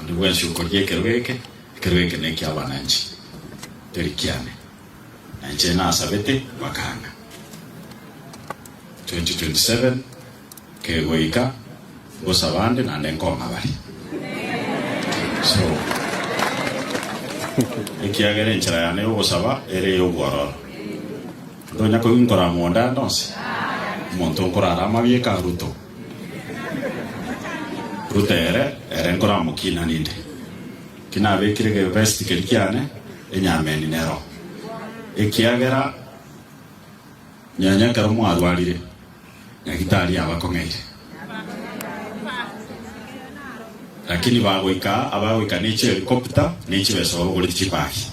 ndio wewe ukoje kerweke ne kia wananchi terikiane na njena sabete wakanga 2027 kegoika gosabande na ndengoma bali so ikiagere nchara yane gosaba ere yogoro ndonya ko inkora monda ndonse monto nkora mabye ka Ruto ere nkora mukina ninde kina bekire ke vesti kelkiane enyameni nero ikiagera nyanya karumu adwalire nyagitari abakongeire lakini abagoika niche helicopter niche beso goli chipaki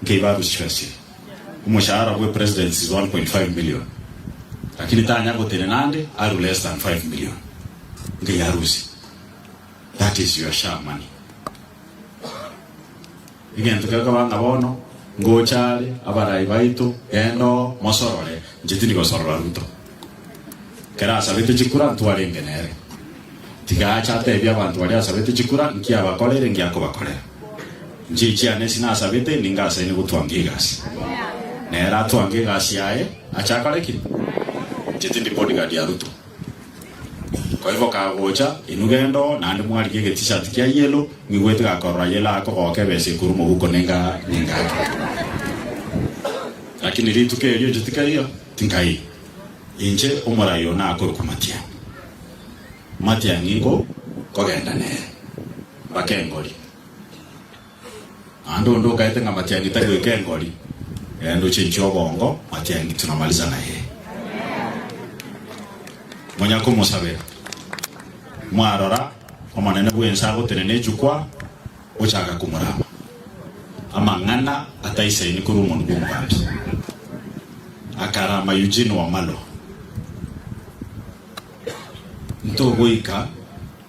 ngibaru stress umushahara wa president is 1.5 million lakini tanya gotene nande are less than 5 million ngiyarusi. That is your share money. Again, tukakabanga bono ngochale abarai baitu eno mosorole njitini ko sorora Ruto kera sabete chikura ntware ngenere tigacha te bya abantu bali sabete chikura nkia bakolere ngia ko bakolera njichi ane sina sabete ninga sene gutwangigas nera twangigas yae achakaleki njitini bodyguard ya Ruto. Kwa hivyo kagocha inugendo na ndi mwali kege t-shirt kia yellow ngwete ka korra yela ko okebese kurumo huko ninga lakini litu ke yo jitika hiyo tinkai inje umara yona akoro kumatia Matiang'i ngo kogenda ne bakengoli ando kaite nga Matiang'i tayo kengoli endo chincho bongo Matiang'i tunamaliza na yeye monya ko musabe mwarora omanene bwensa gotenene jukwa ochaka kumurama amangana ataise ni kurumo ndumbantu akarama Eugene wa malo ntogoika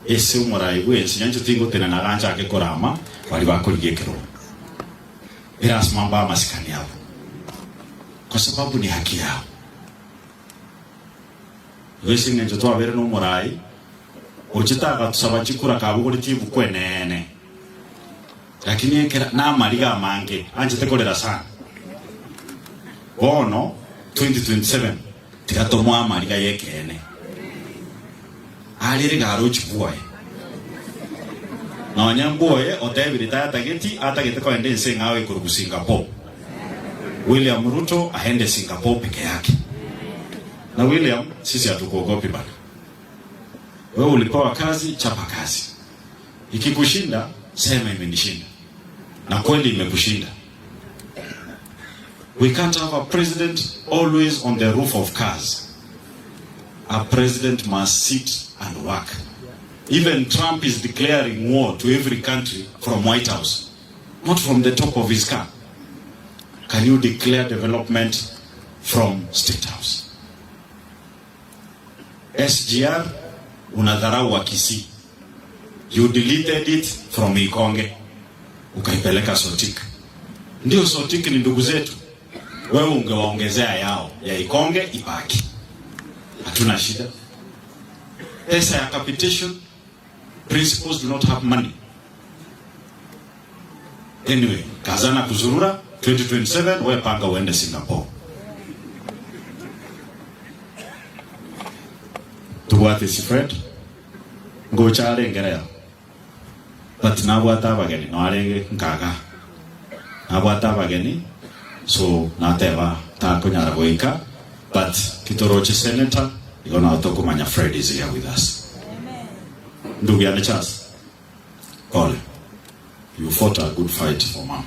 ese umurai bwensi nyanjo tingo tenana ganja ke korama bali bakoligekero erasma mba masikani yao kwa sababu ni haki yao. Wesi ngenjo to abere no murai ochitaka tusaba chikura kabugori tibu kwenene lakini ekera na mariga mange anje tekolera sana bono 2027 tikatomwa amariga yekene alire garo chibuoye na nyamboye otebiri tageti atagete ko ende sengawe ku Singapore. William Ruto aende Singapore peke yake na William sisi hatukuogopi bana. Wewe ulipewa kazi, chapa kazi. Ikikushinda sema imenishinda. Na kweli imekushinda. We can't have a president always on the roof of cars. A president must sit and work. Even Trump is declaring war to every country from White House, not from the top of his car. Can you declare development from State House? SGR unadharau wa Kisii. You deleted it from Ikonge ukaipeleka Sotik. Ndio Sotik ni ndugu zetu. Wewe ungewaongezea yao ya Ikonge ibaki. Hatuna shida. Pesa ya capitation, principals do not have money. Anyway, kazana kuzurura 2027 wewe panga uende Singapore. Tuwate si Fred ngochare ngerea but nabwata bageni no arenge nkaga nabwata bageni so nateba ta kunyara goika but kitoroche senator igona otokumanya Fred is here with us. Amen. Ndugu yana chance. Ole. You fought a good fight for mom.